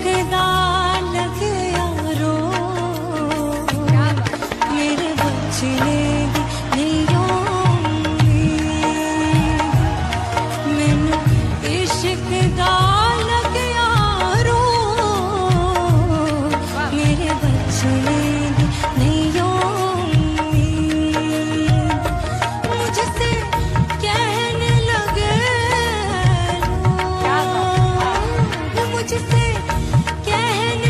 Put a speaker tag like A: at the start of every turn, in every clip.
A: दा लगे यारो मेरे बचने दी नहीं मैनू इश्क दा लगे यारो मेरे बचने दी नहीं मुझसे कहने लगे मुझसे कहने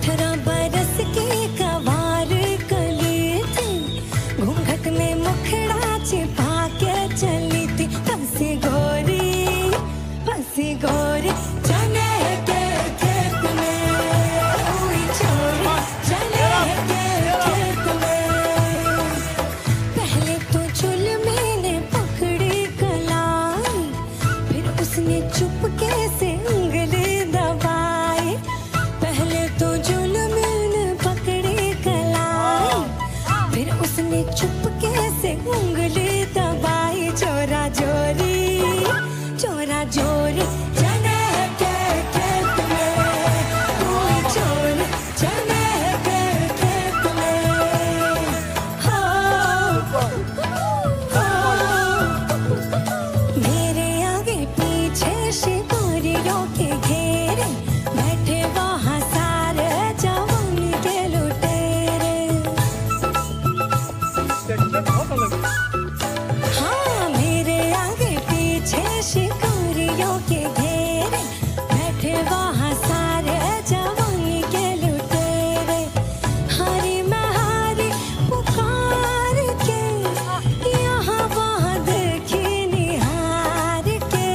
A: 18 बरस की कवार कली थी, घूंघट में मुखड़ा छिपा के चली थी। फंसी गोरी चने के खेत में, हुई चोरी चने के खेत में। पहले तो जुल्मी ने पकड़ी कलाई, फिर उसने चुपके से उंगली दबाई। पहले तो जुल्मी ने पकड़ी कलाई, फिर उसने चुपके से उंगली दबाई। चोरा चोरी चने के खेत में, हुई चोरी चने के खेत में। हो मेरे आगे पीछे शिकारियों के घेरे, बैठे वहाँ सारे जवान के लुटेरे। हाँ मेरे आगे पीछे शिकारियों के घेरे, बैठे वहाँ सारे जवान के लुटेरे। हरी महारी पुकार के, यहाँ वहाँ देखी निहार के,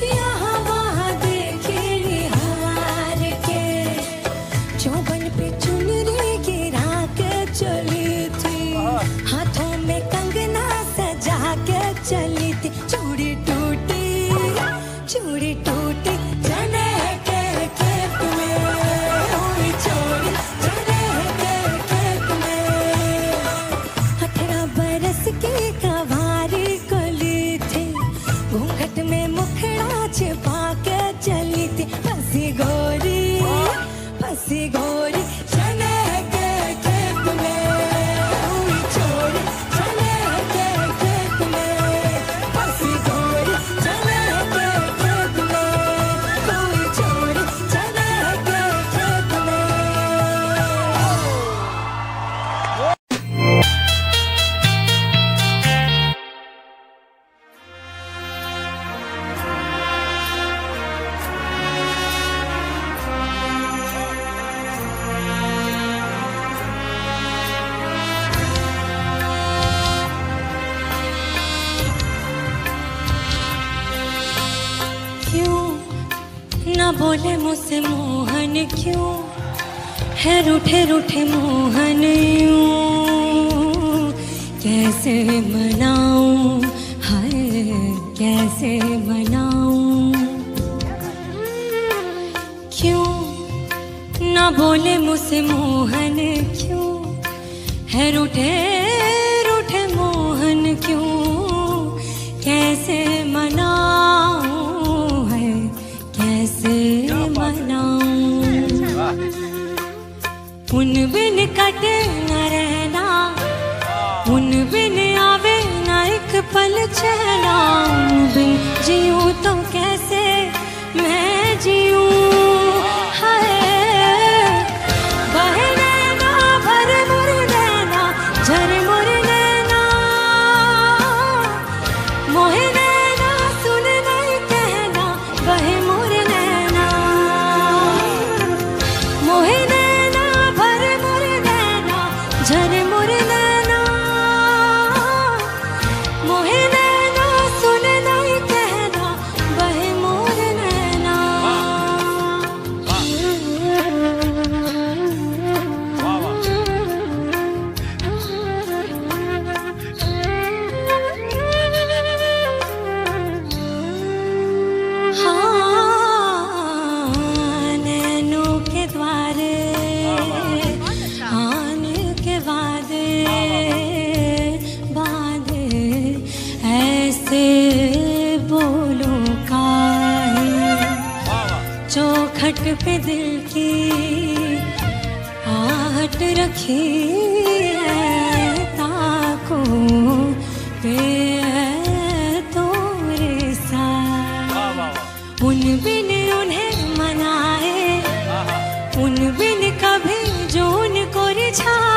A: यहाँ वहाँ देखी निहार के। चौबन पे चुनरी गिरा के चली थी, हाथों में कंगना सजा के चली थी। चूड़ी टूटी चने के खेत में, हुई चोरी चने के खेत में। 18 बरस की कवारी कली थी, घूंघट में मुखड़ा छिपा के चली थी। फंसी गोरी चने के खेत में, हुई चोरी चने के खेत में। फंसी गोरी चने के खेत में, हुई चोरी चने के खेत में। क्यों ना बोले मुझसे मोहन, क्यों है रूठे मोहन यूं? कैसे मनाऊं, हाय कैसे मनाऊं? क्यों ना बोले मुझसे मोहन, क्यों है रूठे मोहन क्यों? कैसे मनाऊं, है कैसे मनाऊं? उन बिन कटे न रहना, उन बिन आवे न एक पल चैना। उन बिन जीऊं तो कैसे मैं जीऊं? हाय बहे नैना भर मुर नैना, झर मुर नैना, मोहे नैना सुन नहीं कहना, बहे मुर नैना, मोहे नैना भर मुर नैना, झर मुर नैना, मोहे नैना सुन नहीं कहना, बहे मुर नैना। हाँ नैनों के द्वारे आने के वादे बादे, ऐसे बोलो काहे? चौखट पे दिल की आहट रखी है, ताको पे तोरे साथ। उन बिन उन्हें मनाए, उन बिन कभी जो उनको रिझाए।